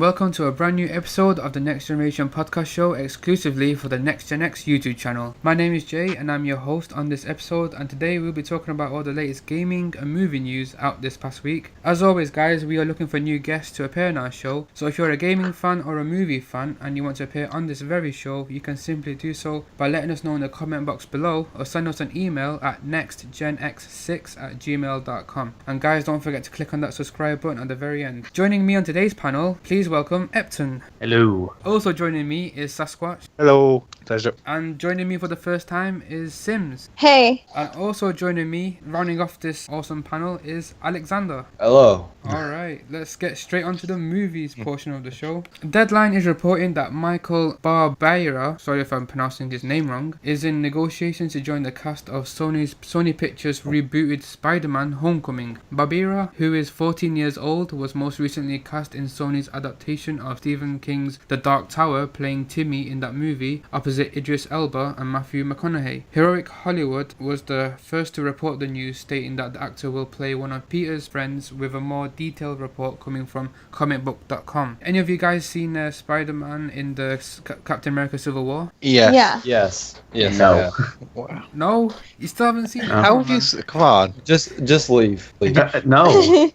welcome to a brand new episode of the Next Generation podcast show exclusively for the Next Gen X YouTube channel. My name is Jay and I'm your host on this episode, and today we'll be talking about all the latest gaming and movie news out this past week. As always guys, we are looking for new guests to appear on our show, so if you're a gaming fan or a movie fan and you want to appear on this very show, you can simply do so by letting us know in the comment box below or send us an email at nextgenx6@gmail.com. And guys, don't forget to click on that subscribe button at the very end. Joining me on today's panel, please welcome Eptun. Hello. Also joining me is Sassquatch. Hello. Pleasure. And joining me for the first time is Simz. Hey. And also joining me, rounding off this awesome panel, is Alexander. Hello. Alright, let's get straight onto the movies portion of the show. Deadline is reporting that Michael Barbera, sorry if I'm pronouncing his name wrong, is in negotiations to join the cast of Sony Pictures rebooted SpiderMan Homecoming. Barbera, who is 14 years old, was most recently cast in Sony's adaptation of Stephen King's The Dark Tower, playing Timmy in that movie opposite Idris Elba and Matthew McConaughey. Heroic Hollywood was the first to report the news, stating that the actor will play one of Peter's friends, with a more detailed report coming from comicbook.com. Any of you guys seen Spider-Man in the Captain America Civil War? Yeah. Yes. No. Wow. No? You still haven't seen it? How have you? Come on. Just leave. Please. No.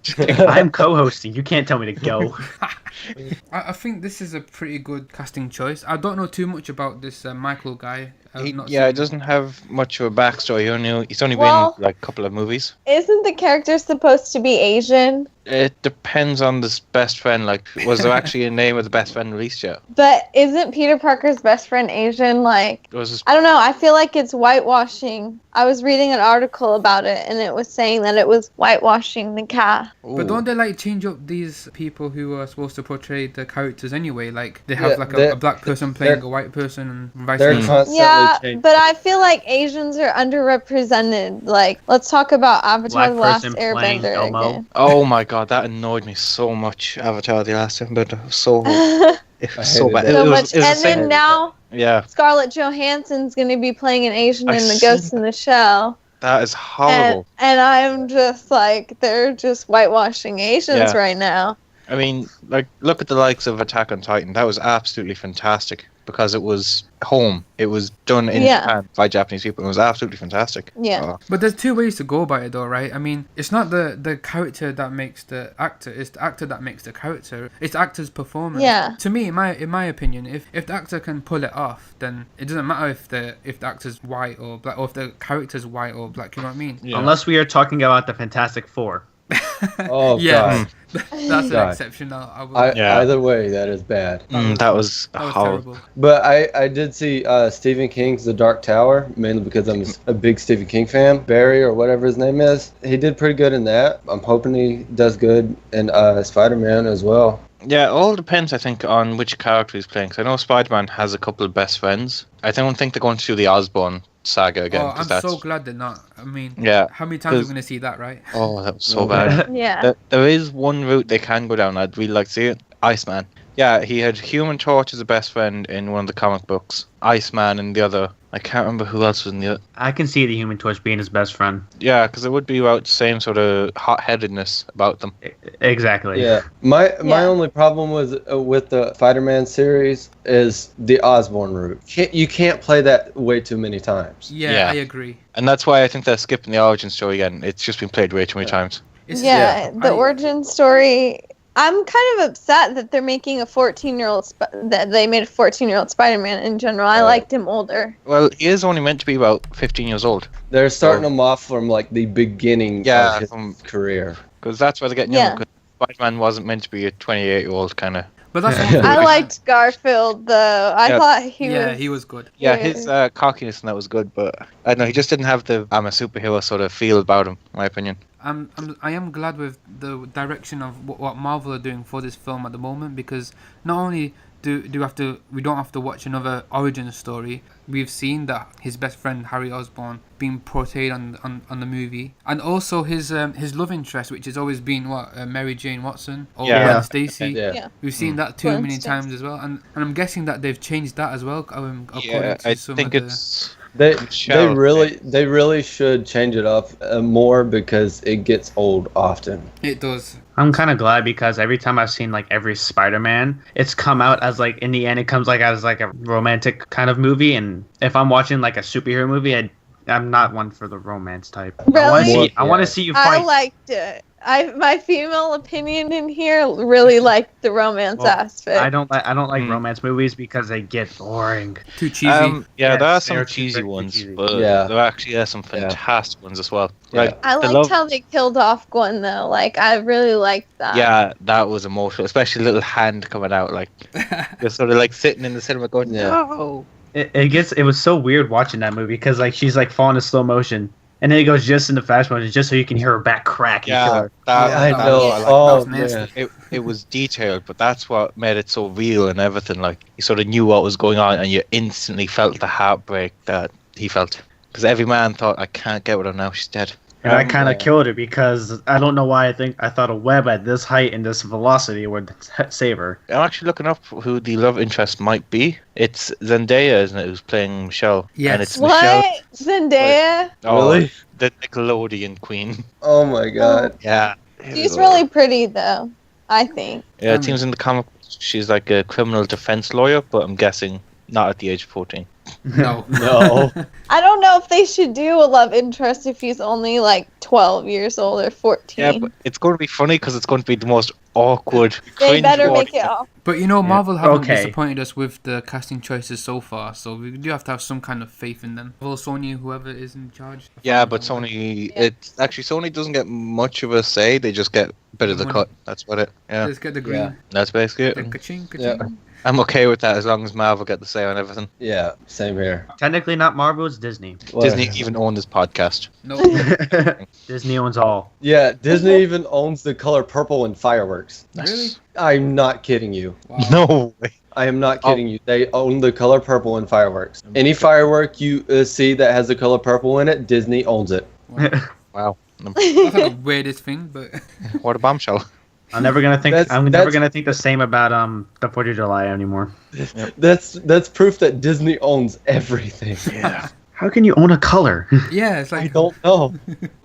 I'm co-hosting. You can't tell me to go. I think this is a pretty good casting choice. I don't know too much about this Michael guy. He doesn't have much of a backstory. He's only Well- been like a couple of movies. Isn't the character supposed to be Asian? It depends on this best friend. Like, was there actually a name of the best friend released yet? But isn't Peter Parker's best friend Asian? Like, Was this, I don't know. I feel like it's whitewashing. I was reading an article about it, and it was saying that it was whitewashing the cast. But don't they like change up these people who are supposed to portray the characters anyway? Like they have a black person playing a white person and vice They're versa. constantly Yeah, changing. but I feel like Asians are underrepresented. Like, let's talk about Avatar: Black The Last person playing Airbender Elmo. again. oh my god, that annoyed me so much. Avatar: The Last Airbender. So it was so hated bad. that. So It was much, the and same- then now yeah, Scarlett Johansson's going to be playing an Asian I in The seen Ghost in the Shell. that is horrible. And I'm just like, they're just whitewashing Asians Yeah. right now. I mean, like, look at the likes of Attack on Titan. That was absolutely fantastic because it was home. It was done in Yeah. Japan by Japanese people. It was absolutely fantastic. Yeah. Oh. But there's two ways to go about it though, right? I mean, it's not the character that makes the actor, it's the actor that makes the character. It's the actor's performance. Yeah. To me, in my opinion, if the actor can pull it off, then it doesn't matter if the actor's white or black, or if the character's white or black, you know what I mean? Yeah. Unless we are talking about the Fantastic Four. Oh Yeah. God. That's an God. exception now. Yeah. Either way, that is bad. That was That was horrible. terrible. But I did see Stephen King's The Dark Tower, mainly because I'm a big Stephen King fan. Barry, or whatever his name is, he did pretty good in that. I'm hoping he does good in Spider-Man as well. Yeah, it all depends, I think, on which character he's playing. 'Cause I know Spider-Man has a couple of best friends. I don't think they're going to do the Osborn saga again. Oh, 'cause I'm that's, so glad they're not. I mean, Yeah, how many times are we 'cause- going to see that, right? Oh, that was so Oh, bad. Yeah. There is one route they can go down. I'd really like to see it. Iceman. Yeah, he had Human Torch as a best friend in one of the comic books. Iceman in the other. I can't remember who else was in the other. I can see the Human Torch being his best friend. Yeah, because it would be about the same sort of hot-headedness about them. Exactly. Yeah. My Yeah. only problem with the Spider-Man series is the Osborn route. You can't play that way too many times. Yeah, Yeah. I agree. And that's why I think they're skipping the origin story again. It's just been played way too many times. Yeah, the I- origin story. I'm kind of upset that they're making a 14-year-old, that they made a 14-year-old Spider-Man in general. I liked him older. Well, he is only meant to be about 15 years old. They're starting him off from like the beginning Yeah, of his from- career. Because that's why they're getting Yeah. young. Because Spider-Man wasn't meant to be a 28-year-old kind of... But that's I liked Garfield, though. I Yeah. thought he yeah, was... he was good. Yeah, Yeah. his cockiness and that was good, but I don't know, he just didn't have the I'm a superhero sort of feel about him, in my opinion. I am glad with the direction of what Marvel are doing for this film at the moment, because not only we don't have to watch another origin story. We've seen that his best friend Harry Osborn being portrayed on the movie, and also his love interest, which has always been Mary Jane Watson or Yeah. Gwen Stacy. Yeah. Yeah. We've seen that too Gwen many Stacy. times as well, and I'm guessing that they've changed that as well. According Yeah, to I some think of the... it's They Michelle, they really should change it up more because it gets old often. It does. I'm kind of glad because every time I've seen like every Spider-Man, it's come out as like in the end it comes like as like a romantic kind of movie, and if I'm watching like a superhero movie, I'm not one for the romance type. Really? I want to see you I fight. liked it. My female opinion in here really liked the romance aspect. I don't like romance movies because they get boring. Too cheesy. Yeah, Yes, there are they some are too cheesy very ones, cheesy. but Yeah. there actually are some fantastic ones as well. Yeah. Like, I liked how they killed off Gwen though. Like I really liked that. yeah, that was emotional, especially little hand coming out, like you're sort of like sitting in the cinema going, Yeah. no. It was so weird watching that movie because like she's like falling in slow motion, and then it goes just into fast motion just so you can hear her back crack and kill Yeah, her. I that know. was- Oh That was nasty. man. it was detailed, but that's what made it so real and everything. Like you sort of knew what was going on, and you instantly felt the heartbreak that he felt. Because every man thought, I can't get with her now, she's dead. And I kind of Yeah. killed her because I don't know why I thought a web at this height and this velocity would save her. I'm actually looking up who the love interest might be. It's Zendaya, isn't it, who's playing Michelle? Yes. And it's Michelle, What? Zendaya? Really? the Nickelodeon queen. Oh my god. Yeah. She's really pretty though. I think. Yeah, it seems in the comic she's like a criminal defense lawyer, but I'm guessing not at the age of 14. No. No. I don't know if they should do a love interest if he's only like 12 years old or 14. Yeah, but it's going to be funny because it's going to be the most awkward. They better cringe-worthy- make it off. But you know, Marvel haven't Okay. disappointed us with the casting choices so far, so we do have to have some kind of faith in them. Well, Sony, whoever is in charge. Yeah, but Sony, it's actually Sony doesn't get much of a say. They just get a bit of the Money. cut. That's about it. Yeah, Let's get the green. Yeah. that's basically The it. ka-ching, Yeah. ka-ching. I'm okay with that as long as Marvel get the say on everything. Yeah, same here. Technically not Marvel, it's Disney. Disney even owned this podcast. No. Disney owns all. Yeah, Disney even owns the color purple in fireworks. Really? I'm not kidding you. Wow. No way. I am not kidding you. They own the color purple in fireworks. Any firework you see that has the color purple in it, Disney owns it. Wow. That's like the weirdest thing, but What a bombshell. I'm never gonna think. That's- I'm never that's- gonna think the same about the 4th of July anymore. That's proof that Disney owns everything. Yeah. How can you own a color? yeah, it's I like don't know.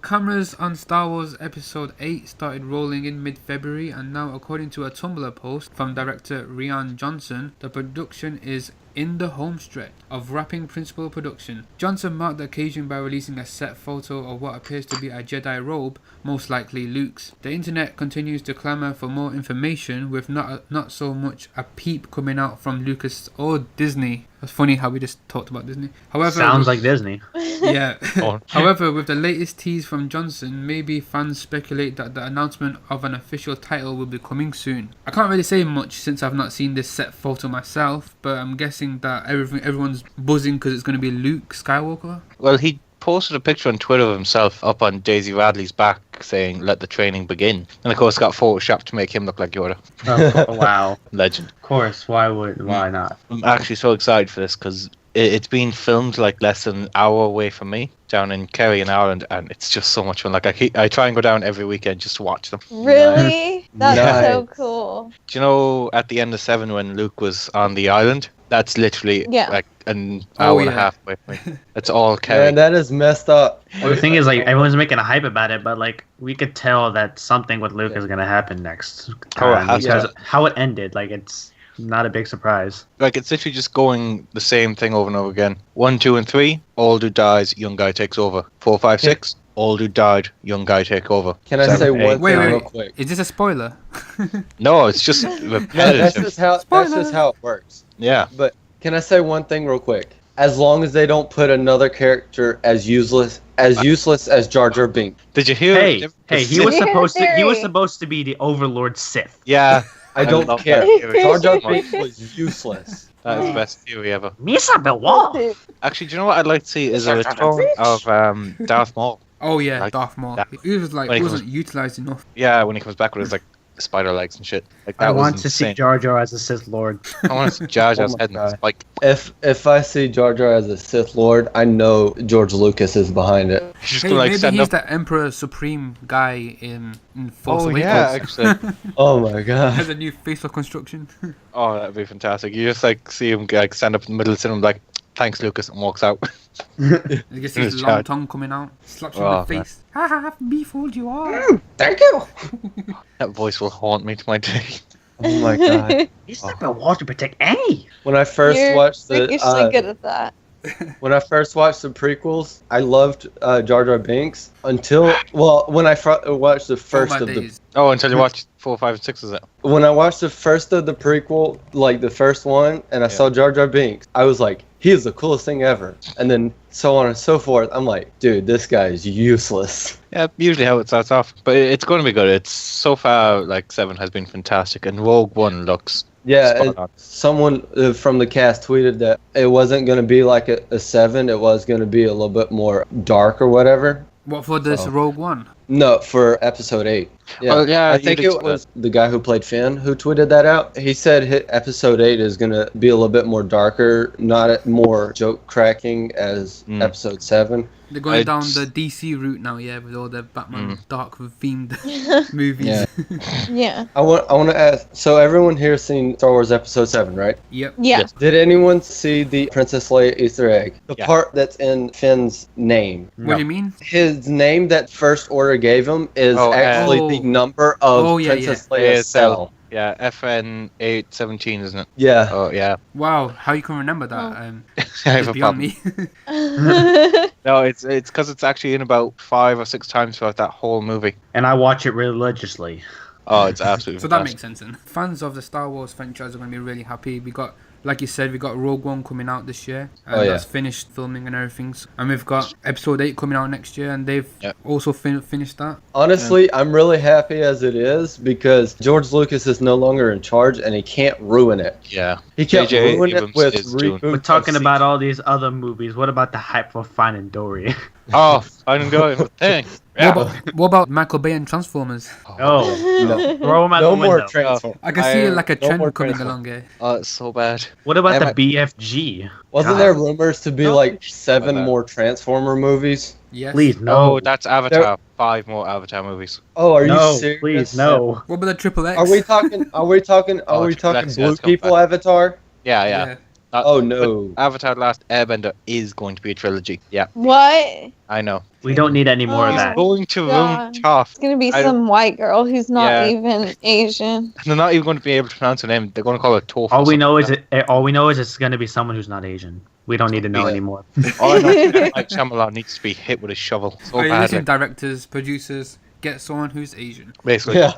cameras on Star Wars Episode 8 started rolling in mid-February, and now, according to a Tumblr post from director Rian Johnson, the production is in the home stretch of wrapping principal production. Johnson marked the occasion by releasing a set photo of what appears to be a Jedi robe, most likely Luke's. The internet continues to clamour for more information, with not so much a peep coming out from Lucas or Disney. It's funny how we just talked about Disney. However, Sounds like Disney. yeah. Oh. However, with the latest tease from Johnson, maybe fans speculate that the announcement of an official title will be coming soon. I can't really say much since I've not seen this set photo myself, but I'm guessing that everyone's buzzing because it's going to be Luke Skywalker. Well, he posted a picture on Twitter of himself up on Daisy Radley's back saying, "Let the training begin." And of course, got photoshopped to make him look like Yoda. Oh, wow. Legend. Of course. Why not? I'm actually so excited for this because it's been filmed like less than an hour away from me down in Kerry in Ireland, and it's just so much fun. Like I try and go down every weekend just to watch them. Really? That's Nice. so cool. Do you know at the end of 7 when Luke was on the island? That's literally Yeah. like an Oh, hour and a yeah. half away from me. It's all Kerry. Man, that is messed up. Well, the thing is, like, everyone's making a hype about it, but like, we could tell that something with Luke is gonna happen next. Oh, it has because to. how it ended, like, it's not a big surprise. Like it's literally just going the same thing over and over again. 1, 2, and 3, old dude dies, young guy takes over. 4, 5, 6, old dude died, young guy take over. Can I say 7, 8. one Wait, thing wait, real wait. quick? Is this a spoiler? No, it's just No, that's repetitive. just how it works. Yeah. But can I say one thing real quick? As long as they don't put another character as useless as Jar Jar Binks. Did you hear? Hey, he was Yeah, supposed to be the Overlord Sith. Yeah. I don't love care. that theory Jar Jar so much. Binks was useless. That is the best theory ever. Misa Belwal. Actually, do you know what I'd like to see is a return of Darth Maul. Oh yeah, Like Darth Maul. that. He was like, When he wasn't utilized enough. Yeah, when he comes back with his like spider legs and shit. Like that I was want to see insane. Jar Jar as a Sith Lord. I want to see Jar Jar's Oh my head in God. a spike. If I see Jar Jar as a Sith Lord, I know George Lucas is behind it. He's just Hey, gonna like maybe stand he's up. the Emperor Supreme guy in Force Oh Awakens. yeah, actually. Oh my god. Has a new facial construction. Oh, that'd be fantastic. You just like see him like stand up in the middle of the cinema like, thanks, Lucas, and walks out. You can see In his his long charge. tongue coming out. Slaps you Oh, in the man. face. Ha ha, befooled you are. Thank you. That voice will haunt me to my day. Oh my god. He's not gonna wall to protect any. When I first You're watched freakishly good at that. when I first watched the prequels, I loved Jar Jar Binks until when I watched the All first my of the days. Oh, until you watch 4, 5, and 6, is it? when I watched the first of the prequel, like the first one, and I saw Jar Jar Binks, I was like, he is the coolest thing ever. And then so on and so forth. I'm like, dude, this guy is useless. Yeah, usually how it starts off. But it's going to be good. It's so far, like, 7 has been fantastic, and Rogue One looks Yeah, spot on. someone from the cast tweeted that it wasn't going to be like a 7. It was going to be a little bit more dark or whatever. What for this Oh. Rogue One? No, for episode 8. Yeah, Well, yeah, I think you'd it expect- was the guy who played Finn who tweeted that out. He said episode 8 is going to be a little bit more darker, not more joke cracking as episode 7. They're going I- down the DC route now, yeah, with all the Batman dark themed movies. Yeah. Yeah. I want to ask, so everyone here seen Star Wars episode 7, right? Yep. Yeah. Yes. Did anyone see the Princess Leia Easter egg? The Yeah. part that's in Finn's name. What do you mean? His name that First Order gave him is Oh, actually oh. the number of Oh, yeah, Princess yeah. Leia's ASL. cell. Yeah, FN 817, isn't it? Yeah. Oh, yeah. Wow, how you can remember that? I have It's a beyond problem. me. No, it's because it's actually in about 5 or 6 times throughout that whole movie. And I watch it religiously. Oh, it's absolutely So that fantastic. makes sense then. Fans of the Star Wars franchise are going to be really happy. We got, like you said, we got Rogue One coming out this year. And Oh, yeah. that's finished filming and everything. And we've got Episode 8 coming out next year, and they've Yep. also finished that. Honestly, I'm really happy as it is because George Lucas is no longer in charge and he can't ruin it. Yeah. He can't J.J. ruin it Abrams with is doing- reboots. We're talking of about all these other movies. What about the hype for Finding Dory? Oh, Finding Dory. Thanks. Yeah. What about Michael Bay and Transformers? Oh, No, throw them out no the more window. Transformers. I can see like a no trend more coming Transformers. along here. Oh, it's so bad. What about Damn the BFG? Wasn't God. there rumors to be No. like 7 Like that. more Transformer movies? Yes. Please, No, no. that's Avatar. 5 more Avatar movies. Oh, are no, you serious? please, no. What about the Triple X? Are we talking? Are we talking? Are Oh, we Triple talking X, yeah, Blue it's coming People back. Avatar? Yeah. Oh no. Avatar: The Last Airbender is going to be a trilogy. Yeah, What? I know. We don't need any more of Oh. that. Going to ruin God. Toph. It's gonna be I some white girl who's not Yeah. even Asian. And they're not even going to be able to pronounce her name. They're going to call her Toph. All we know is it's going to be someone who's not Asian. We don't need to know Yeah. anymore. All I know is that Mike Shyamalan needs to be hit with a shovel so Are you badly. listening, directors, producers? Get someone who's Asian. Basically, Yeah.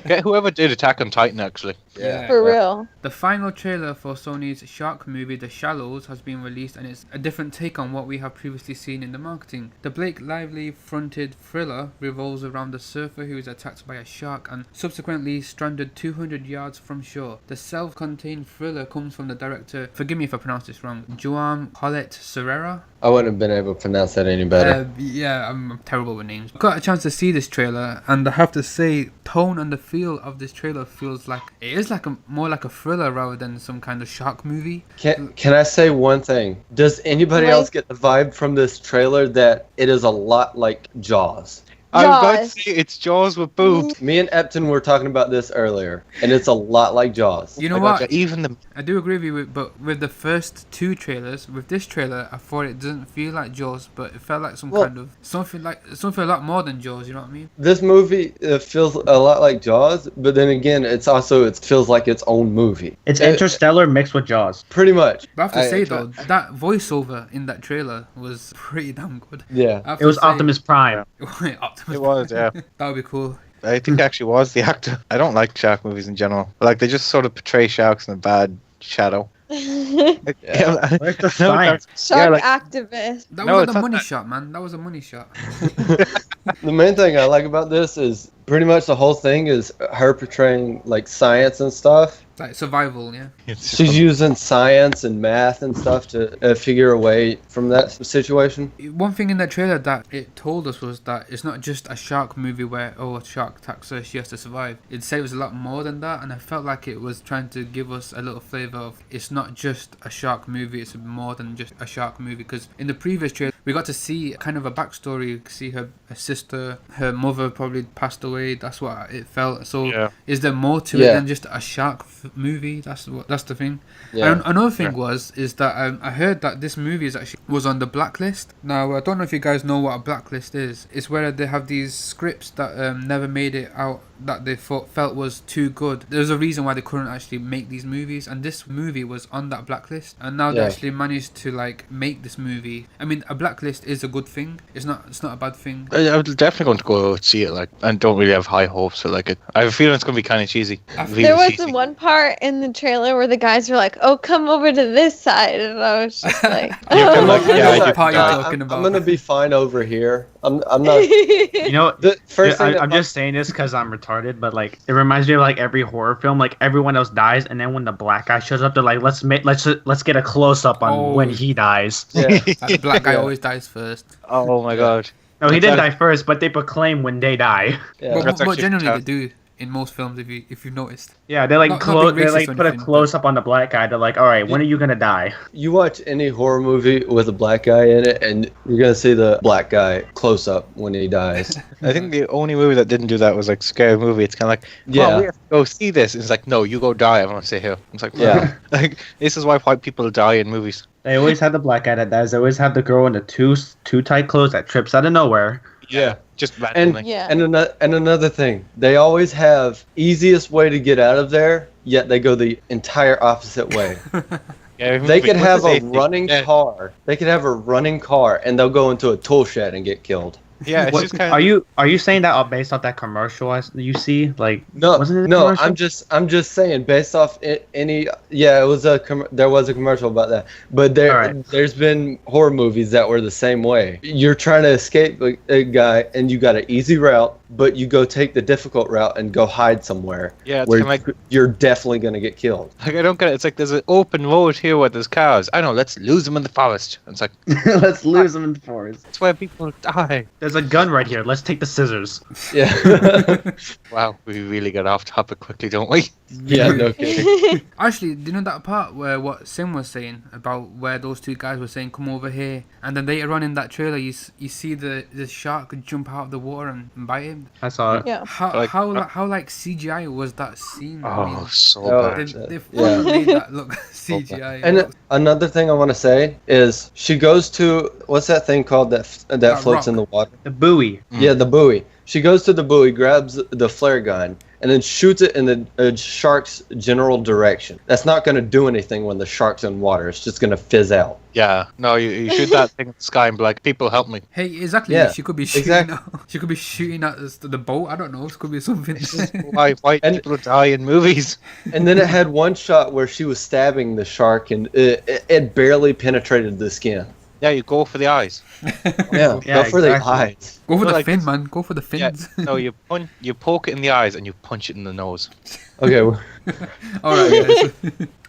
get whoever did Attack on Titan. Actually, Yeah. For real. The final trailer for Sony's shark movie The Shallows has been released, and it's a different take on what we have previously seen in the marketing. The Blake Lively fronted thriller revolves around a surfer who is attacked by a shark and subsequently stranded 200 yards from shore. The self-contained thriller comes from the director, forgive me if I pronounce this wrong, Joan Colette Serrera. I wouldn't have been able to pronounce that any better. Yeah, I'm terrible with names. Got a chance to see this trailer, and I have to say, tone and the feel of this trailer feels like it is like more like a thriller rather than some kind of shark movie. Can I say one thing? Does anybody Like- else get the vibe from this trailer that it is a lot like Jaws? I was about Jaws. to say it's Jaws with boobs. Me and Eptun were talking about this earlier, and it's a lot like Jaws. You know My what? God, even the I do agree with you, but with the first two trailers, with this trailer, I thought it doesn't feel like Jaws, but it felt like Well- kind of something a lot more than Jaws. You know what I mean? This movie feels a lot like Jaws, but then again, it feels like its own movie. It's It- Interstellar mixed with Jaws. Pretty much. But I have to I- say though, that voiceover in that trailer was pretty damn good. Yeah. I have It to was say- Optimus Prime. Optimus. it was, yeah. That would be cool. I think actually was the actor. I don't like shark movies in general. Like they just sort of portray sharks in a bad shadow. Like, Yeah. Where's the science? Shark like- activist. That No, was it's a not money that. shot, man. That was a money shot. The main thing I like about this is pretty much the whole thing is her portraying like science and stuff. Like survival, yeah. She's using science and math and stuff to figure a way from that situation. One thing in that trailer that it told us was that it's not just a shark movie where a shark attacks her, she has to survive. It said it was a lot more than that, and I felt like it was trying to give us a little flavour of it's not just a shark movie, it's more than just a shark movie. Because in the previous trailer we got to see kind of a backstory. See her sister, her mother probably passed away. That's what it felt. So is there more to it than just a shark movie? That's the thing. Yeah. And another thing is that I heard that this movie was on the blacklist. Now I don't know if you guys know what a blacklist is. It's where they have these scripts that never made it out, that they felt was too good. There's a reason why they couldn't actually make these movies, and this movie was on that blacklist, and now they actually managed to like make this movie. I mean, a blacklist is a good thing. It's not a bad thing. I'm definitely going to go see it. Like, I don't really have high hopes for like it. I have a feeling it's going to be kind of cheesy. There was the one part in the trailer where the guys were like, "Oh, come over to this side," and I was just like, I'm gonna be fine over here. I'm not. You know, The first thing I'm just saying this because I'm retarded, but like it reminds me of like every horror film. Like everyone else dies, and then when the black guy shows up, they're like, let's get a close up on when he dies. Yeah. The black guy always dies first. Oh my god. No, he didn't die first, but they proclaim when they die. Yeah. But generally they do in most films, if you've noticed. Yeah, they like Not they like racist or put a anything, close up on the black guy. They're like, all right, when are you gonna die? You watch any horror movie with a black guy in it, and you're gonna see the black guy close up when he dies. I think the only movie that didn't do that was like Scary Movie. It's kind of like, we have to go see this. And it's like, no, you go die. I want to stay here. It's like, like this is why white people die in movies. They always have the black guy that dies. They always have the girl in the too tight clothes that trips out of nowhere. Yeah, just randomly. And another thing, they always have easiest way to get out of there, yet they go the entire opposite way. They could have a running car. They could have a running car, and they'll go into a tool shed and get killed. Yeah, it's just kind of. Are you saying that all based off that commercial you see? Like no, wasn't it no. commercial? I'm just saying based off any. Yeah, it was there was a commercial about that, but there's been horror movies that were the same way. You're trying to escape a guy, and you got an easy route, but you go take the difficult route and go hide somewhere. Yeah, it's where like you're definitely gonna get killed. Like I don't get it. It's like there's an open road here where there's cars. I know. Let's lose them in the forest. It's like let's lose them in the forest. That's where people die. There's a gun right here. Let's take the scissors. Yeah. Wow, we really got off topic quickly, don't we? Yeah, no kidding. Actually, do you know that part where what Sim was saying about where those two guys were saying, "Come over here," and then later on in that trailer, you see the shark jump out of the water and bite him. I saw it. Yeah. How like CGI was that scene? I mean, they made that look CGI. And another thing I want to say is she goes to what's that thing called that floats rock. in the water? The buoy. Yeah, the buoy. She goes to the buoy, grabs the flare gun, and then shoots it in the shark's general direction. That's not going to do anything when the shark's in water. It's just going to fizz out. Yeah, no, you shoot that thing in the sky and be like, people help me. Hey, exactly. Yeah, she could be shooting. She could be shooting at the boat. I don't know. It could be something. Why white people die in movies? And then it had one shot where she was stabbing the shark, and it barely penetrated the skin. Yeah, you go for the eyes. Yeah, go for the eyes. Go for the like fin, man. Go for the fins. Yeah, no, you poke it in the eyes and you punch it in the nose. Okay. Alright, guys.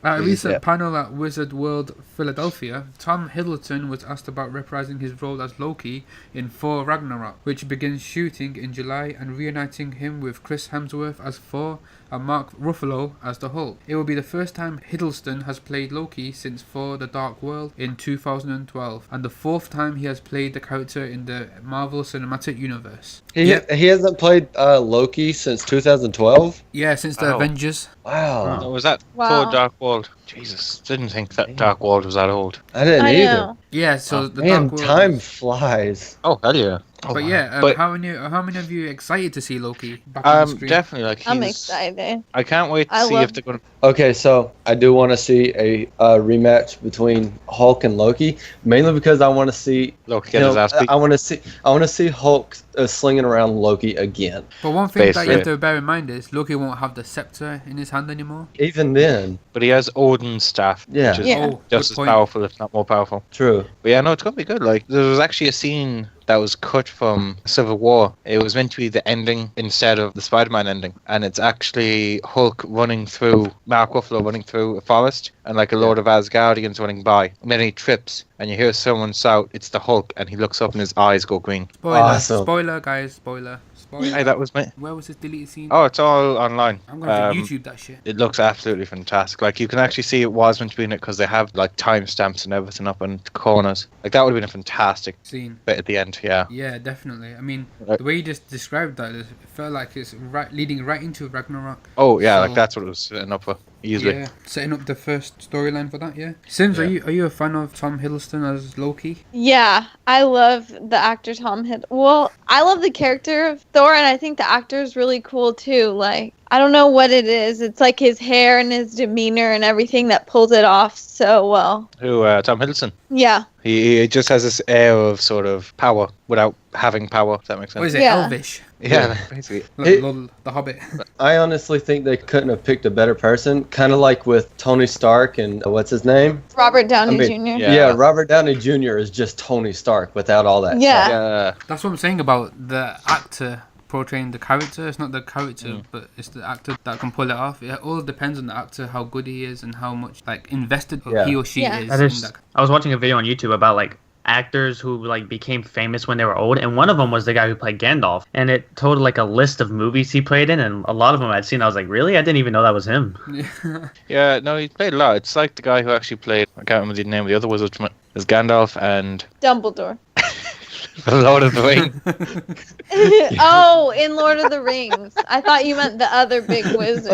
At a recent panel at Wizard World Philadelphia, Tom Hiddleston was asked about reprising his role as Loki in Thor Ragnarok, which begins shooting in July, and reuniting him with Chris Hemsworth as Thor and Mark Ruffalo as the Hulk. It will be the first time Hiddleston has played Loki since Thor The Dark World in 2012, and the fourth time he has played the character in the Marvel Cinematic Universe. He hasn't played Loki since 2012? Yeah, since the Avengers. Wow. Was that Thor Dark World? Jesus, didn't think that Dark World was that old. I didn't either. Know. Yeah, so the Man, Dark World. time flies. Oh, hell yeah. Oh, But wow. yeah, how many of you excited to see Loki back on the screen? Definitely. Like, I'm excited. I can't wait to see if they're going to... Okay, so I do want to see a rematch between Hulk and Loki, mainly because I want to see Loki get his ass beat. I want to see Hulk slinging around Loki again. But one thing that you have to bear in mind is Loki won't have the scepter in his hand anymore. Even then, But he has Odin's staff, Yeah. which is Yeah. just as powerful, if not more powerful. true. But yeah, no, it's going to be good. Like, there was actually a scene that was cut from Civil War. It was meant to be the ending instead of the Spider-Man ending. And it's actually Hulk running through, Mark Ruffalo running through a forest, and like a load of Asgardians running by. And then he trips, and you hear someone shout, "It's the Hulk," and he looks up and his eyes go green. Spoiler, Awesome. spoiler, guys, spoiler. Spoiler. Hey, that was me. Where was this deleted scene? Oh, it's all online. I'm gonna YouTube that shit. It looks absolutely fantastic. Like, you can actually see it was meant to be in it because they have like timestamps and everything up in the corners. Like, that would have been a fantastic Scene. bit at the end. Yeah. Yeah, definitely. I mean, the way you just described that, it felt like it's leading right into Ragnarok. Oh yeah, So- like that's what it was setting up for. Easily. Yeah, setting up the first storyline for that. Yeah. Sims, Yeah. are you a fan of Tom Hiddleston as Loki? Yeah, I love the actor Tom Hiddleston. Well, I love the character of Thor, and I think the actor is really cool too. Like, I don't know what it is. It's like his hair and his demeanor and everything that pulls it off so well. Who? Tom Hiddleston. Yeah. He just has this air of sort of power without having power. If that makes sense. Or is it Yeah. Elvish? Yeah, basically. Like the Hobbit. I honestly think they couldn't have picked a better person. Kind of like with Tony Stark and what's his name? Robert Downey I mean, Jr. Yeah. Robert Downey Jr. is just Tony Stark without all that. Yeah. stuff. Yeah. That's what I'm saying about the actor portraying the character. It's not the character, but it's the actor that can pull it off. It all depends on the actor, how good he is, and how much like invested Yeah. he or she Yeah. is. That in is, that. I was watching a video on YouTube about like actors who like became famous when they were old, and one of them was the guy who played Gandalf, and it told like a list of movies he played in, and a lot of them I'd seen. I was like, really? I didn't even know that was him. Yeah, no, he played a lot. It's like the guy who actually played, I can't remember the name of the other wizard from it. There's Gandalf and Dumbledore. the Lord of the Rings. Oh, in Lord of the Rings. I thought you meant the other big wizard.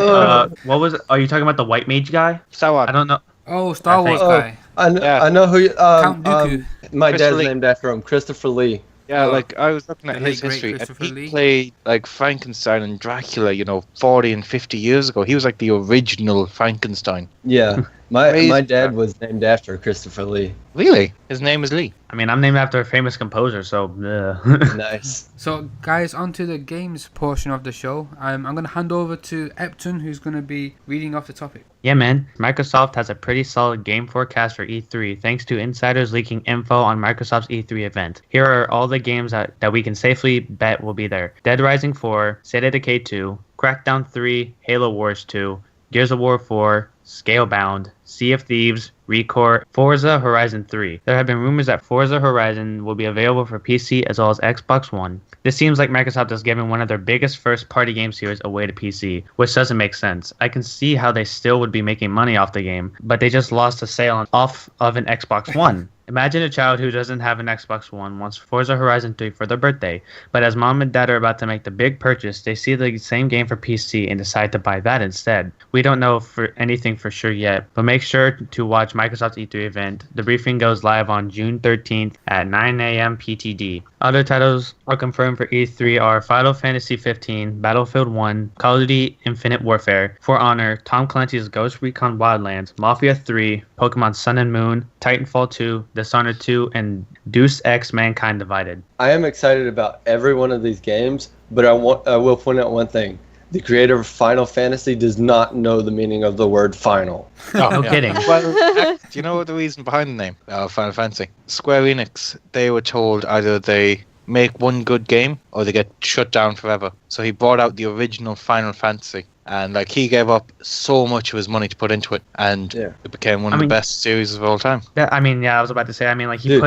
What was? Are you talking about the white mage guy? Sauron. I don't know. Oh, Star I think- Wars guy. Yeah. I know who you. Count Dooku. My Christopher dad's Lee. named after him, Christopher Lee. Yeah, Oh, like I was looking at the his late, great history, and Christopher he Lee. played like Frankenstein and Dracula, 40 and 50 years ago. He was like the original Frankenstein. Yeah, my Crazy. dad was named after Christopher Lee. Really? His name is Lee. I mean, I'm named after a famous composer, so. Nice. So, guys, on to the games portion of the show. I'm going to hand over to Eptun, who's going to be reading off the topic. Yeah, man. Microsoft has a pretty solid game forecast for E3 thanks to insiders leaking info on Microsoft's E3 event. Here are all the games that we can safely bet will be there. Dead Rising 4, State of Decay 2, Crackdown 3, Halo Wars 2, Gears of War 4, Scalebound, Sea of Thieves, Recore, Forza Horizon 3. There have been rumors that Forza Horizon will be available for PC as well as Xbox One. This seems like Microsoft is giving one of their biggest first-party game series away to PC, which doesn't make sense. I can see how they still would be making money off the game, but they just lost a sale off of an Xbox One. Imagine a child who doesn't have an Xbox One wants Forza Horizon 3 for their birthday, but as mom and dad are about to make the big purchase, they see the same game for PC and decide to buy that instead. We don't know for anything for sure yet, but make sure to watch Microsoft's E3 event. The briefing goes live on June 13th at 9 a.m. PTD. Other titles are confirmed for E3 are Final Fantasy 15, Battlefield 1, Call of Duty Infinite Warfare, For Honor, Tom Clancy's Ghost Recon Wildlands, Mafia 3, Pokemon Sun and Moon, Titanfall 2, Dishonored 2, and Deus Ex Mankind Divided. I am excited about every one of these games, but I will point out one thing. The creator of Final Fantasy does not know the meaning of the word final. Oh, No kidding. Well, do you know what the reason behind the name Final Fantasy? Square Enix, they were told either they make one good game or they get shut down forever. So he brought out the original Final Fantasy. And like he gave up so much of his money to put into it, and Yeah. it became one of the best series of all time. Yeah, I mean, yeah, I was about to say. I mean, like he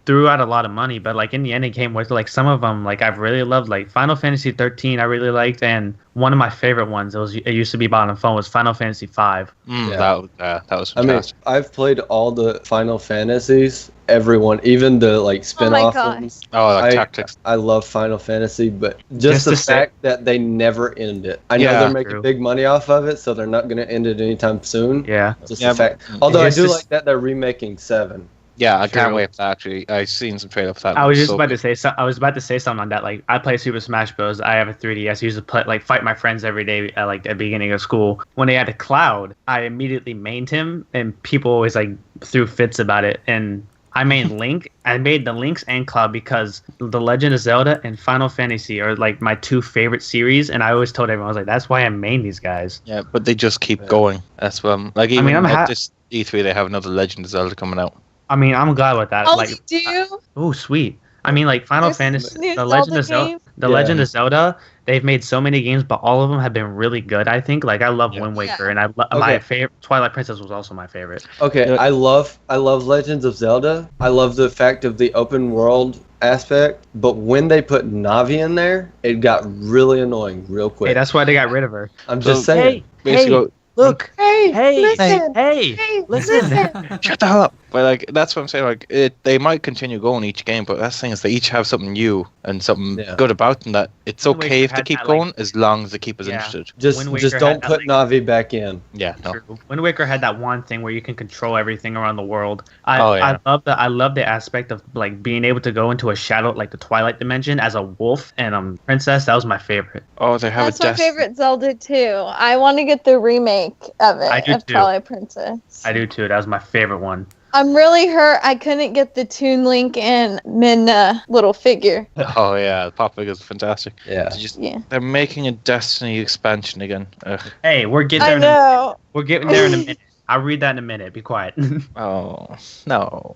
threw out a lot of money, but like in the end, it came with like some of them. Like I've really loved like Final Fantasy 13. I really liked, and one of my favorite ones. It used to be bought on phone was Final Fantasy 5. Yeah. That was I mean, fantastic. I've played all the Final Fantasies, everyone, even the like spin-off God. ones. Tactics. I love Final Fantasy, but just the fact that they never end it. I know Yeah, they're making true. big money off of it, so they're not going to end it anytime soon. Yeah. Just Yeah, the fact. but- Although I It's do just- like that they're remaking 7. Yeah, I can't True. wait for that. Actually, I've seen some trailer for that. I was just So about good. to say. I was about to say something on that. Like I play Super Smash Bros. I have a 3DS. I used to play fight my friends every day at the beginning of school. When they had a Cloud, I immediately mained him, and people always threw fits about it. And I made Link. I made the Links and Cloud because The Legend of Zelda and Final Fantasy are like my two favorite series, and I always told everyone I was like, that's why I main these guys. Yeah, but they just keep going. That's what I'm like. Even mean, I'm at this E3, they have another Legend of Zelda coming out. I mean, I'm glad with that. Oh, they do? Oh, sweet. I mean, like Final There's Fantasy, new The Legend of Zelda Zelda, games? The Yeah. Legend of Zelda. They've made so many games, but all of them have been really good. I think. Like I love Yeah. Wind Waker, Yeah. and my Okay. favorite Twilight Princess was also my favorite. Okay, Yeah. I love Legends of Zelda. I love the fact of the open world aspect, but when they put Navi in there, it got really annoying real quick. Hey, that's why they got rid of her. I'm just saying. Basically, Look. Hey, listen. Listen. shut the hell up. But like that's what I'm saying. Like they might continue going each game, but that's the thing is they each have something new and something good about them that it's Wind okay if Waker they keep had going as long as they keep us Yeah. interested. Just Wind Waker don't had that, put Navi back in. Yeah, no. True. Wind Waker had that one thing where you can control everything around the world. Oh, yeah. I love the aspect of like being able to go into a shadow like the Twilight Dimension as a wolf and princess. That was my favorite. Oh, they have That's a my favorite Zelda too. I want to get the remake of it, I do of too. Twilight Princess. I do too. That was my favorite one. I'm really hurt I couldn't get the Toon Link and Midna little figure. Oh yeah, the pop figure is fantastic. Yeah. Yeah. They're making a Destiny expansion again. Ugh. Hey, we're getting I there. know. We're getting there in a minute. I'll read that in a minute. Be quiet. Oh no.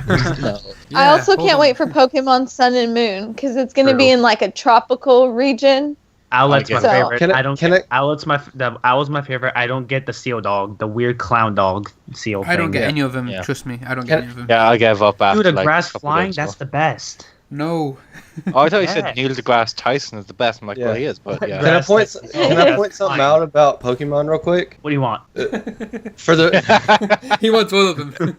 No. I also hold can't on. wait for Pokemon Sun and Moon because it's going to be True. in like a tropical region. Owlet's my So, favorite. can I- I don't. can Get, Owlet's the Owl's my favorite. I don't get the seal dog, the weird clown dog seal thing. I don't get any of them. Yeah. Trust me, I don't Can- get any of them. Yeah, I gave up after Dude, a like, grass couple flying. games, That's so. the best. No. Oh, I thought you Yeah. said Neil deGrasse Tyson is the best. I'm like, well, he is, but yeah. Can I point? Grass- Can I Grass point something flying. out about Pokemon real quick? What do you want? For the He wants all of them.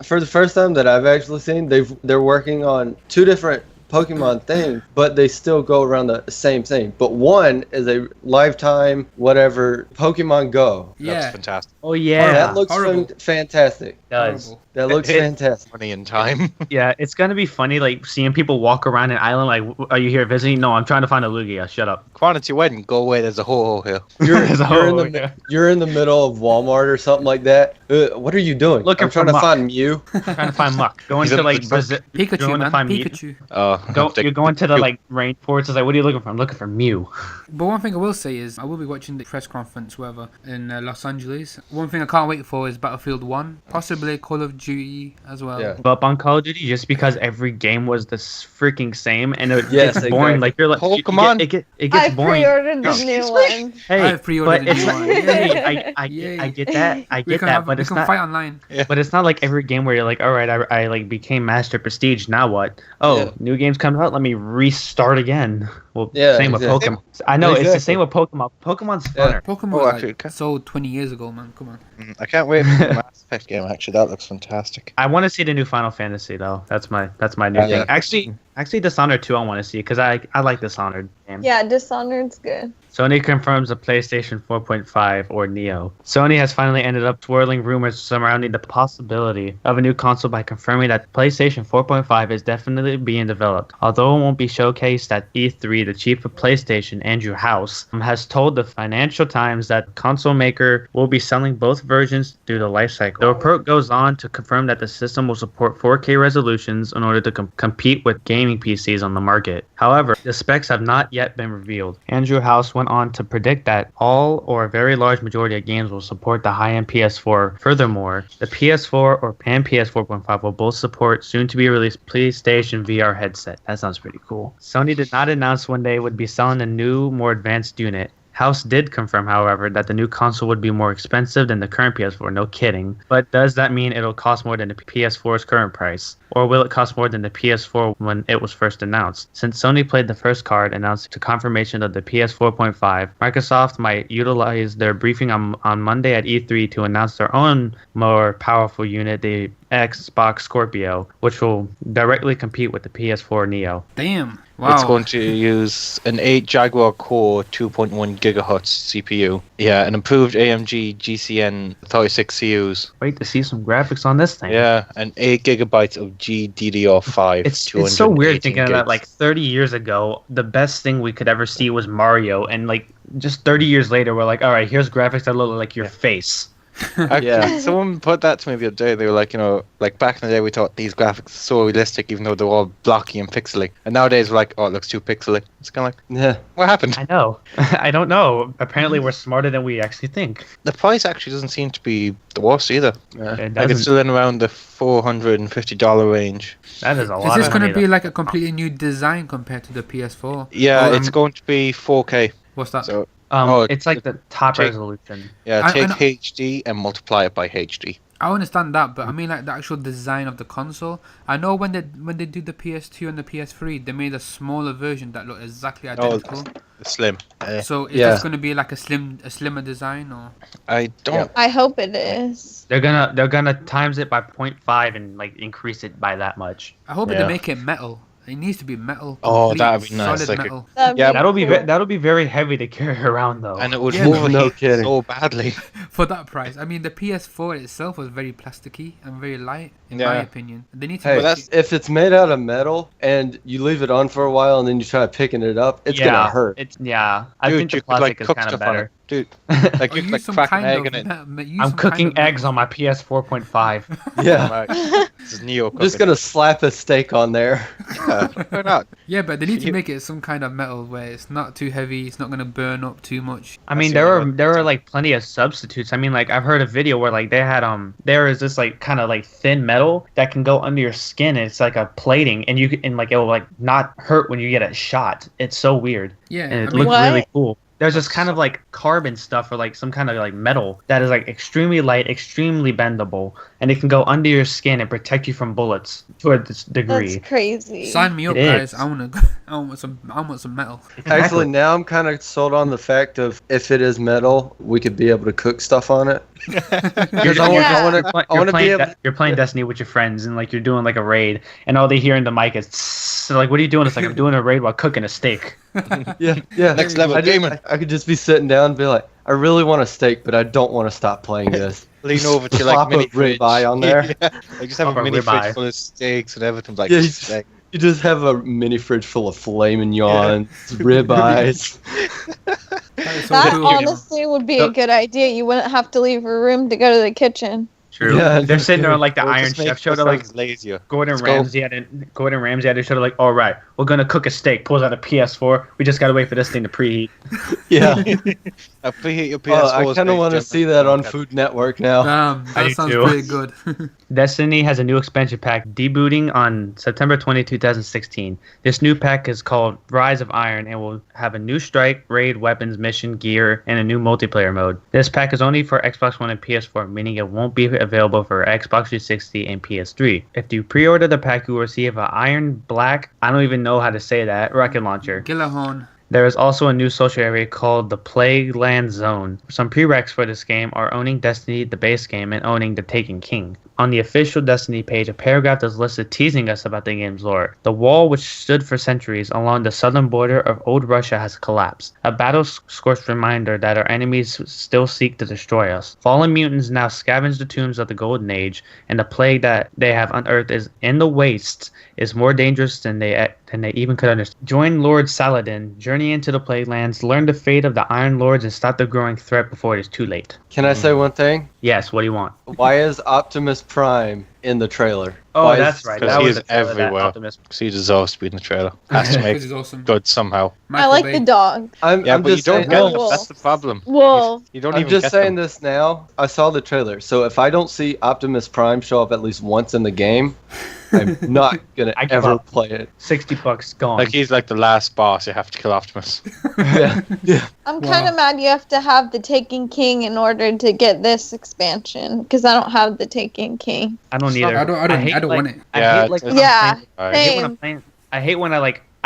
for the first time that I've actually seen, they're working on two different Pokemon things, but they still go around the same thing. But one is a lifetime whatever Pokemon Go. That's Yeah. fantastic. Oh yeah, That looks horrible. fantastic. it does. Horrible. That looks It- fantastic. Money and time. Yeah, it's gonna be funny, like seeing people walk around an island. Like, are you here visiting? No, I'm trying to find a Lugia. Shut up. Quantity wedding, go away. There's a ho here. You're, There's a you're, in hole, the, yeah. you're in the middle of Walmart or something like that. What are you doing? Looking I'm trying for to Muck. find Mew. Trying to find Muck. Going He's to up like to Brazil. Pikachu, Going to man. find Mew. Pikachu. Oh, You're going to the like rainforest. It's like, what are you looking for? I'm looking for Mew. But one thing I will say is I will be watching the press conference, whatever, in Los Angeles. One thing I can't wait for is Battlefield 1, possibly Call of Duty as well. Yeah. But up on Call of Duty just because every game was this freaking same and it Yes, gets boring. exactly. Like you're like Pokemon? it I gets boring. pre-ordered the new one. Hey, I've pre-ordered but the it's new not, one. hey, I Yay. get that. I We get can that, have, but we it's can not. fight online. But it's not like every game where you're like, all right, I like became Master Prestige. Now what? Oh, Yeah. new games coming out. Let me restart again. Well, Yeah, same with exactly. Pokemon. I know it's the Exactly. same with Pokemon. Pokemon's Yeah. funner. Pokemon Oh, was actually, like sold 20 years ago, man. Come on. I can't wait for the Mass Effect game. Actually, that looks fantastic. I want to see the new Final Fantasy though. That's my new Yeah. thing. Actually, Dishonored 2 I want to see because I like Dishonored. Game. Yeah, Dishonored's good. Sony confirms a PlayStation 4.5 or Neo. Sony has finally ended up twirling rumors surrounding the possibility of a new console by confirming that PlayStation 4.5 is definitely being developed. Although it won't be showcased at E3, the chief of PlayStation, Andrew House, has told the Financial Times that console maker will be selling both versions through the life cycle. The report goes on to confirm that the system will support 4K resolutions in order to compete with gaming PCs on the market. However, the specs have not yet been revealed. Andrew House went on to predict that all or a very large majority of games will support the high-end PS4. Furthermore, the PS4 or Pan PS 4.5 will both support soon-to-be-released PlayStation VR headset. That sounds pretty cool. Sony did not announce when they would be selling a new, more advanced unit. House did confirm, however, that the new console would be more expensive than the current PS4. No kidding. But does that mean it'll cost more than the PS4's current price? Or will it cost more than the PS4 when it was first announced? Since Sony played the first card announced to confirmation of the PS4.5, Microsoft might utilize their briefing on Monday at E3 to announce their own more powerful unit, the Xbox Scorpio, which will directly compete with the PS4 Neo. Damn. Wow. It's going to use an 8 Jaguar Core 2.1 gigahertz CPU. Yeah, an improved AMG GCN 36 CUs. Wait to see some graphics on this thing. Yeah, and 8 gigabytes of GDDR5. It's so weird 218 thinking of that. gigs. Like 30 years ago, the best thing we could ever see was Mario, and like just 30 years later, we're like, all right, here's graphics that look like your face. Actually, Yeah. someone put that to me the other day. They were like, like back in the day, we thought these graphics are so realistic, even though they're all blocky and pixely. And nowadays, we're like, oh, it looks too pixely. It's kind of like, Yeah. what happened? I know. I don't know. Apparently, we're smarter than we actually think. The price actually doesn't seem to be the worst either. It Like it's doesn't- still in around the $450 range. that is a Is lot. this of going money, to be though. like a completely new design compared to the PS4? Yeah, Or, it's going to be 4K. What's that? So Um, Oh, it's like the top take- resolution. yeah, I take know- HD and multiply it by HD. I understand that, but I mean like the actual design of the console. I know when they did the PS2 and the PS3, they made a smaller version that looked exactly identical. The slim. So is this going to be like a slimmer design, or? I don't. I hope it is. They're gonna times it by 0.5 and like increase it by that much. I hope they make it metal. It needs to be metal. Oh, complete, that'd be nice. solid Like metal. Yeah, That'll be very heavy to carry around though. and it would Yeah, move no kidding. so badly. For that price. I mean, the PS4 itself was very plasticky and very light, in Yeah. my opinion. They need to Hey, make it- if it's made out of metal and you leave it on for a while and then you try picking it up, it's gonna hurt. I Dude, think the you could like plastic is cook kind of stuff on better. it. Dude, like or you could use like some crack an kind egg of in it. use I'm some cooking kind of eggs on my PS4.5. Yeah, Right. This is Neo I'm just cooking. gonna slap a steak on there. Yeah, why not? Yeah, but they need to You- make it some kind of metal where it's not too heavy, it's not going to burn up too much. I mean, see there what- are like plenty of substitutes. I mean, like I've heard a video where like they had there is this like kind of like thin metal that can go under your skin. And it's like a plating, and like it will like not hurt when you get a shot. It's so weird, Yeah, and it I mean, looks What? really cool. There's this kind of like carbon stuff or like some kind of like metal that is like extremely light, extremely bendable, and it can go under your skin and protect you from bullets to a degree. That's crazy. sign me up, It guys. is. I want some metal. Actually, now I'm kind of sold on the fact of if it is metal, we could be able to cook stuff on it. Because I want to be able. You're playing Destiny with your friends, and like you're doing like a raid, and all they hear in the mic is "Tss." Like, what are you doing? It's like I'm doing a raid while cooking a steak. Yeah, yeah. Next level gaming. I could just be sitting down and be like, I really want a steak, but I don't want to stop playing this. Lean over to Plop like mini a ribeye on there. Yeah, I just have Plop a a mini ribeye. fridge full of steaks and everything. Like, Yeah, steak. You just have a mini fridge full of filet mignons, ribeyes. That is so That cool. honestly would be a good idea. You wouldn't have to leave your room to go to the kitchen. True. Yeah, They're sitting there on like the Or Iron just make Chef show to like ourselves lazier. Gordon Let's go. Ramsay had to show to like, all right, we're gonna cook a steak. Pulls out a PS4. We just gotta wait for this thing to preheat. Yeah. Now preheat your Oh, PS4. I kind of want to see that on Food Network now. I That do sounds too. pretty good. Destiny has a new expansion pack debuting on September 20, 2016. This new pack is called Rise of Iron and will have a new strike, raid, weapons, mission, gear, and a new multiplayer mode. This pack is only for Xbox One and PS4, meaning it won't be available for Xbox 360 and PS3. If you pre-order the pack, you will receive an Iron Black, I don't even know how to say that, rocket launcher. Gillahorn. There is also a new social area called the Plagueland Zone. Some prereqs for this game are owning Destiny, the base game, and owning the Taken King. On the official Destiny page, a paragraph is listed teasing us about the game's lore. The wall, which stood for centuries along the southern border of old Russia, has collapsed. A battle-scorched reminder that our enemies still seek to destroy us. Fallen mutants now scavenge the tombs of the Golden Age, and the plague that they have unearthed is in the wastes is more dangerous than they even could understand. Join Lord Saladin, journey into the Plaguelands, learn the fate of the Iron Lords, and stop the growing threat before it is too late. Can I say one thing? Yes, what do you want? Why is Optimus Prime in the trailer? Oh, Why that's is- right. Because That he was is the trailer that everywhere. Optimus- Because he deserves to be in the trailer. Has to make Which is awesome. good somehow. I Michael like Bay. the dog. I'm Yeah, but you just don't saying, get Wolf. them. That's the problem. Wolf. You don't I'm even just get saying them. this now. I saw the trailer, so if I don't see Optimus Prime show up at least once in the game, I'm not gonna I give ever up. play it. $60 gone. Like he's like the last boss. You have to kill Optimus. Yeah, yeah. I'm kind of mad you have to have the Taken King in order to get this expansion because I don't have the Taken King. I don't either. I don't want it. I Yeah, hate like it's- when I'm Yeah. playing- Alright. I hate when Same. I'm playing. I hate when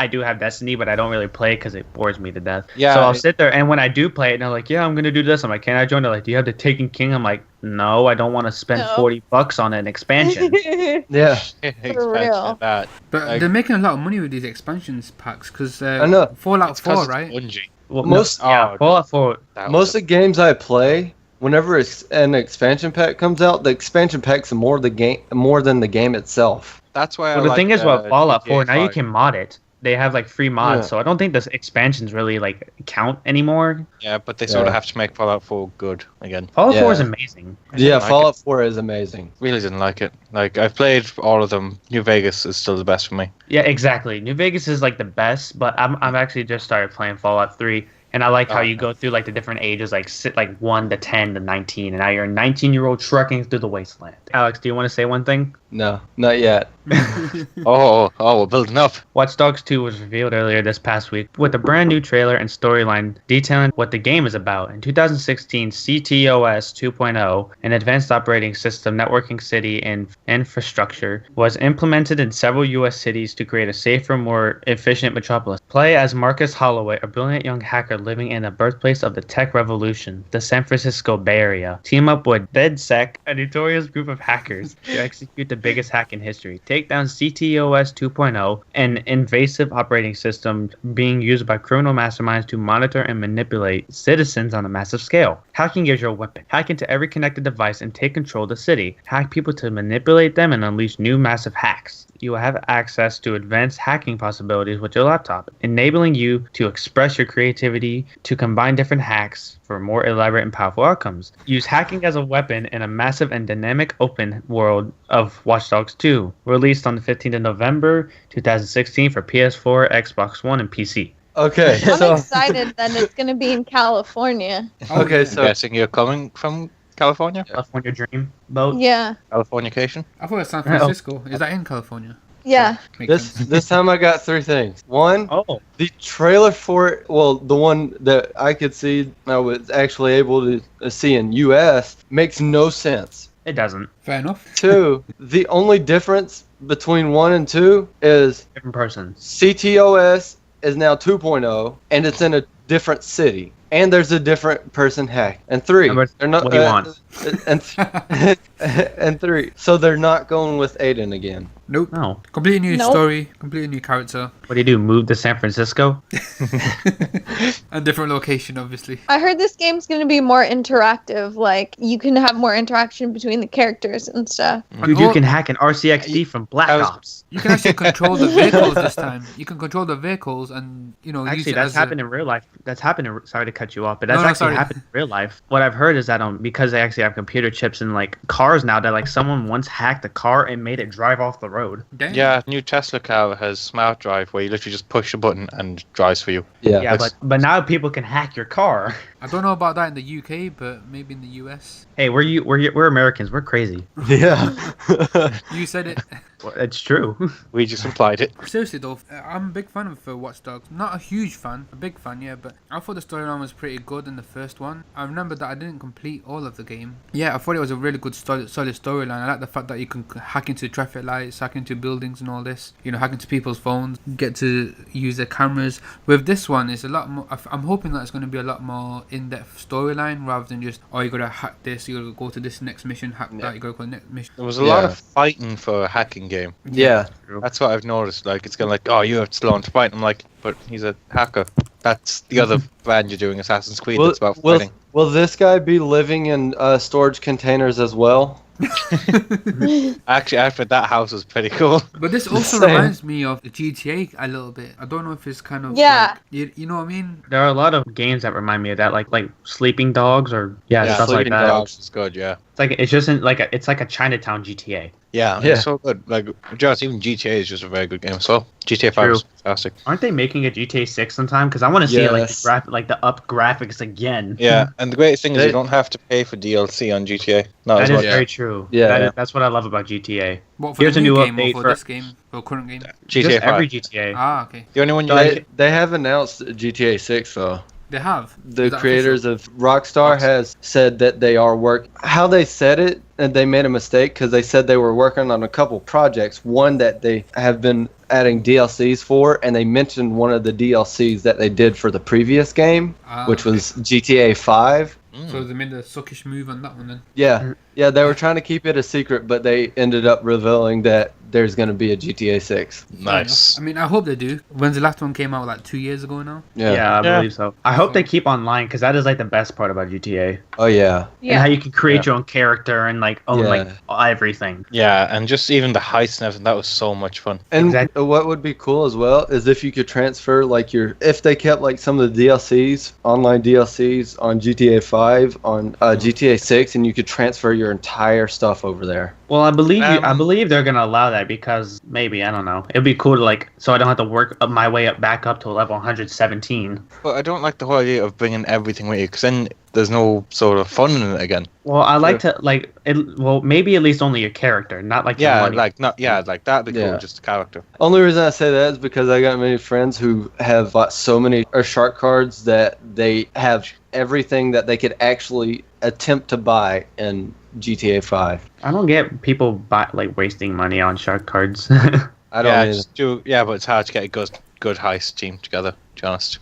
I do have Destiny, but I don't really play because it bores me to death. Yeah, So I'll I- sit there, and when I do play it, and they're like, "Yeah, I'm gonna do this." I'm like, "Can I join?" They're like, "Do you have the Taken King?" I'm like, "No, I don't want to spend No. $40 on an expansion." Yeah, Expansion real. of that. But Like- they're making a lot of money with these expansions packs because I know. Fallout It's 'cause 4, it's right? Bungie. Well, Most- yeah, oh, Fallout 4. That most was of the games I play, whenever an expansion pack comes out, the expansion pack's more than the game itself. That's why. Well, the thing is, about Fallout 4, now you GTA can mod it. They have like free mods, Yeah. so I don't think the expansions really like count anymore. Yeah, but they sort Yeah. of have to make Fallout 4 good again. Fallout 4 is Yeah. amazing. Yeah, like Fallout 4 is amazing. Really didn't like it. Like I've played all of them. New Vegas is still the best for me. Yeah, exactly. New Vegas is like the best, but I'm actually just started playing Fallout 3. And I like how you go through like the different ages, like 1 to 10 to 19, and now you're a 19-year-old trekking through the wasteland. Alex, do you want to say one thing? No, not yet. Oh, we're building up. Watch Dogs 2 was revealed earlier this past week with a brand new trailer and storyline detailing what the game is about. In 2016, CTOS 2.0, an advanced operating system networking city and infrastructure, was implemented in several U.S. cities to create a safer, more efficient metropolis. Play as Marcus Holloway, a brilliant young hacker living in the birthplace of the tech revolution, the San Francisco Bay Area. Team up with DedSec, a notorious group of hackers, to execute the biggest hack in history. Take down CTOS 2.0, an invasive operating system being used by criminal masterminds to monitor and manipulate citizens on a massive scale. Hacking is your weapon. Hack into every connected device and take control of the city. Hack people to manipulate them and unleash new massive hacks. You will have access to advanced hacking possibilities with your laptop, enabling you to express your creativity to combine different hacks for more elaborate and powerful outcomes. Use hacking as a weapon in a massive and dynamic open world of Watch Dogs 2, released on the 15th of November 2016 for PS4, Xbox One, and PC. Okay, I'm so excited that it's going to be in California. okay, I'm so guessing you're coming from California? California Dream boat. Yeah. Californication? I thought it was San Francisco. Is that in California? Yeah. Makes sense. this time I got 3 things. One, Oh, the trailer for it, well, the one that I could see, I was actually able to see in US, makes no sense. it doesn't. Fair enough. 2, the only difference between 1 and 2 is Different person. CTOS is now 2.0, and it's in a different city. And there's a different person hack. And 3, Number- they're not. what do you want? And 3, so they're not going with Aiden again. Nope. No. Completely new Nope. story, completely new character, What do you do? Move to San Francisco? and different location, obviously. I heard this game's going to be more interactive. Like, you can have more interaction between the characters and stuff. Dude, you can hack an RCXD from Black I was- Ops. You can actually control the vehicles this time. You can control the vehicles and, use Actually, it that's as happened in real life. That's happened. Sorry to cut you off, but that's No, actually sorry. happened in real life. What I've heard is that because they actually have computer chips in like cars now, that like someone once hacked a car and made it drive off the road. Damn. Yeah, new Tesla car has smart drive where you literally just push a button and drives for you. Yeah. Yeah, but now people can hack your car. I don't know about that in the UK, but maybe in the US. Hey, we're Americans. We're crazy. Yeah. You said it. Well, it's true. We just implied it. Seriously though, I'm a big fan of Watch Dogs. Not a huge fan, a big fan, yeah, but I thought the storyline was pretty good in the first one. I remember that I didn't complete all of the game. Yeah, I thought it was a really good, solid storyline. I like the fact that you can hack into traffic lights, hack into buildings and all this. Hack into people's phones, get to use their cameras. With this one, it's a lot more. I'm hoping that it's going to be a lot more in-depth storyline rather than just, oh, you gotta hack this, you gotta go to this next mission, hack that, you gotta go to the next mission. There was a lot Yeah. of fighting for a hacking game. Yeah. That's what I've noticed. Like, it's kind of like, oh, you have to learn to fight. I'm like, but he's a hacker. That's the other brand you're doing, Assassin's Creed. That's about fighting. Will this guy be living in storage containers as well? Actually, after that house was pretty cool. But this also Same. reminds me of GTA a little bit. I don't know if it's kind of Yeah. like, you know what I mean? There are a lot of games that remind me of that, like Sleeping Dogs or stuff like Sleeping that. Dogs is good, yeah. It's like a Chinatown GTA. Yeah, Yeah. it's so good. Like, just even GTA is just a very good game. So GTA 5 is fantastic. Aren't they making a GTA 6 sometime? Because I want to see Yes. the up graphics again. Yeah, and the great thing is They- you don't have to pay for DLC on GTA. Not as That is much. very true. Yeah. That's what I love about GTA. What, for Here's the a new new game or update for for- this game? Or current game? GTA Just 5. every GTA. Ah, okay. The only one you like. They have announced GTA 6 though. They have. The Is that creators of Rockstar has said that they are how they said it, and they made a mistake because they said they were working on a couple projects. One that they have been adding DLCs for, and they mentioned one of the DLCs that they did for the previous game, which was GTA 5. So they made a suckish move on that one then. Yeah, they were trying to keep it a secret, but they ended up revealing that there's going to be a GTA 6. Nice. I mean, I hope they do. When's the last one came out? Like 2 years ago now? Yeah, I believe so. I hope they keep online because that is like the best part about GTA. Oh, yeah. And how Yeah. you can create your own character and like own like everything. Yeah, and just even the heists and everything, that was so much fun. And Exactly. what would be cool as well is if you could transfer like if they kept like some of the DLCs, online DLCs on GTA 5, on GTA 6, and you could transfer your entire stuff over there. Well, I believe they're gonna allow that that because maybe, I don't know. It'd be cool to like, so I don't have to work up my way up back up to level 117. But I don't like the whole idea of bringing everything with you, because then there's no sort of fun in it again. Well, I like to like it. Well, maybe at least only your character, not like your Yeah, money. like not yeah, like that'd be Yeah. cool, just a character. Only reason I say that is because I got many friends who have bought so many shark cards that they have everything that they could actually attempt to buy in GTA 5. I don't get people wasting money on shark cards. I don't Yeah, either. just do. Yeah, but it's hard to get a good heist team together. To be honest.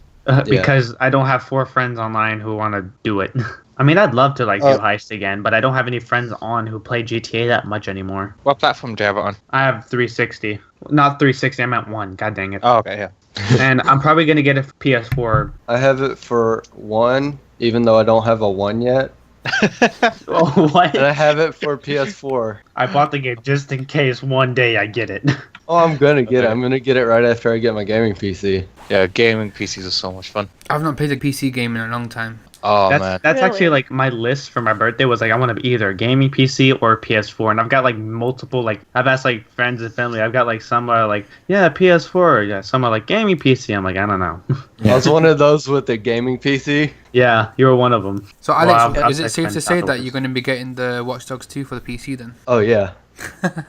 Because I don't have 4 friends online who want to do it. I mean, I'd love to like do heist again, but I don't have any friends on who play GTA that much anymore. What platform do you have it on? I have 360, not 360. I meant 1. God dang it! Oh, okay, yeah. And I'm probably gonna get a PS4. I have it for 1, even though I don't have a 1 yet. Oh, what? And I have it for PS4. I bought the game just in case one day I get it. Oh, I'm gonna get it. I'm gonna get it right after I get my gaming PC. Yeah, gaming PCs are so much fun. I've not played a PC game in a long time. Oh man. That's Really? actually like my list for my birthday was like I want to be either a gaming PC or a PS4, and I've got like multiple like I've asked like friends and family. I've got like some are like yeah PS4, yeah some are like gaming PC. I'm like I don't know. I was one of those with the gaming PC. Yeah, you were one of them. So Alex, I'll is it safe to spend say that afterwards. you're going to be getting the Watch Dogs 2 for the PC then? Oh yeah.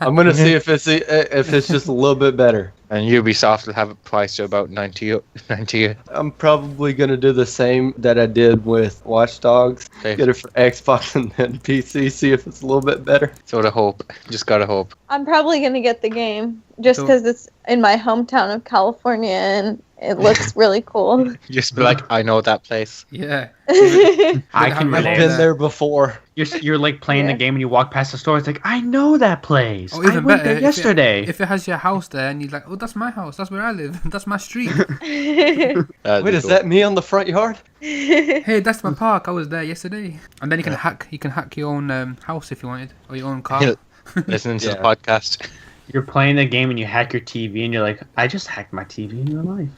I'm gonna see if it's just a little bit better. And Ubisoft will have it priced to about 90. I'm probably gonna do the same that I did with Watch Dogs. Okay. Get it for Xbox and then PC. See if it's a little bit better. Sort of hope. Just gotta hope. I'm probably gonna get the game just So- because it's in my hometown of California and it looks really cool. Just be like, I know that place. Yeah. I I've can been relate. Been there. there before. You're like playing Yeah. the game and you walk past the store. It's like I know that place. Or I even went better, there yesterday. If it has your house there and you're like, oh, that's my house. That's where I live. That's my street. That'd Wait, be is cool. that me on the front yard? Hey, that's my park. I was there yesterday. And then you can hack your own house if you wanted, or your own car. Listening to the Yeah. podcast? You're playing the game and you hack your TV and you're like, I just hacked my TV in real life.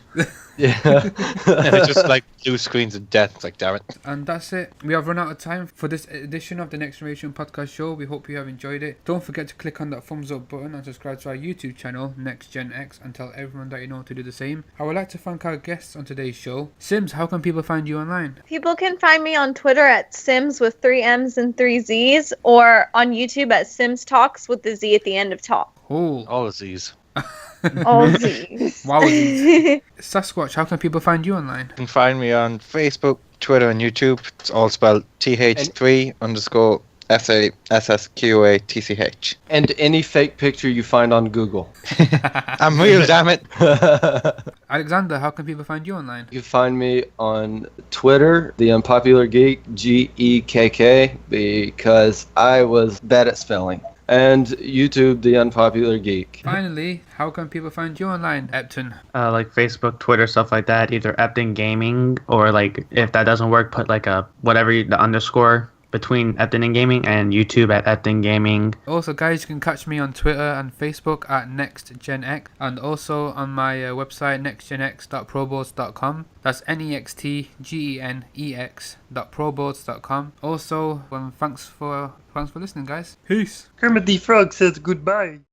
Yeah. And it's just like blue screens of death. It's like, damn it. And that's it. We have run out of time for this edition of the Next Generation Podcast Show. We hope you have enjoyed it. Don't forget to click on that thumbs up button and subscribe to our YouTube channel, Next Gen X, and tell everyone that you know to do the same. I would like to thank our guests on today's show. Simz, how can people find you online? People can find me on Twitter at Simz with 3 M's and 3 Z's, or on YouTube at Simz Talks with the Z at the end of talk. Oh, All of these. All Z's. wow. Sassquatch, how can people find you online? You can find me on Facebook, Twitter, and YouTube. It's all spelled TH3_SASSQATCH. And any fake picture you find on Google. I'm real, damn it. Alexander, how can people find you online? You can find me on Twitter, The Unpopular Geek, GEKK, because I was bad at spelling. And YouTube, The Unpopular Geek. Finally, how can people find you online, Eptun? Like Facebook, Twitter, stuff like that. Either Epton Gaming or like if that doesn't work, put like a the underscore between Epton and Gaming, and YouTube at Epton Gaming. Also, guys, you can catch me on Twitter and Facebook at NextGenX, and also on my website nextgenx.proboards.com. That's NEXTGENEX.proboards.com. Also, thanks for listening, guys. Peace. Kermit the Frog says goodbye.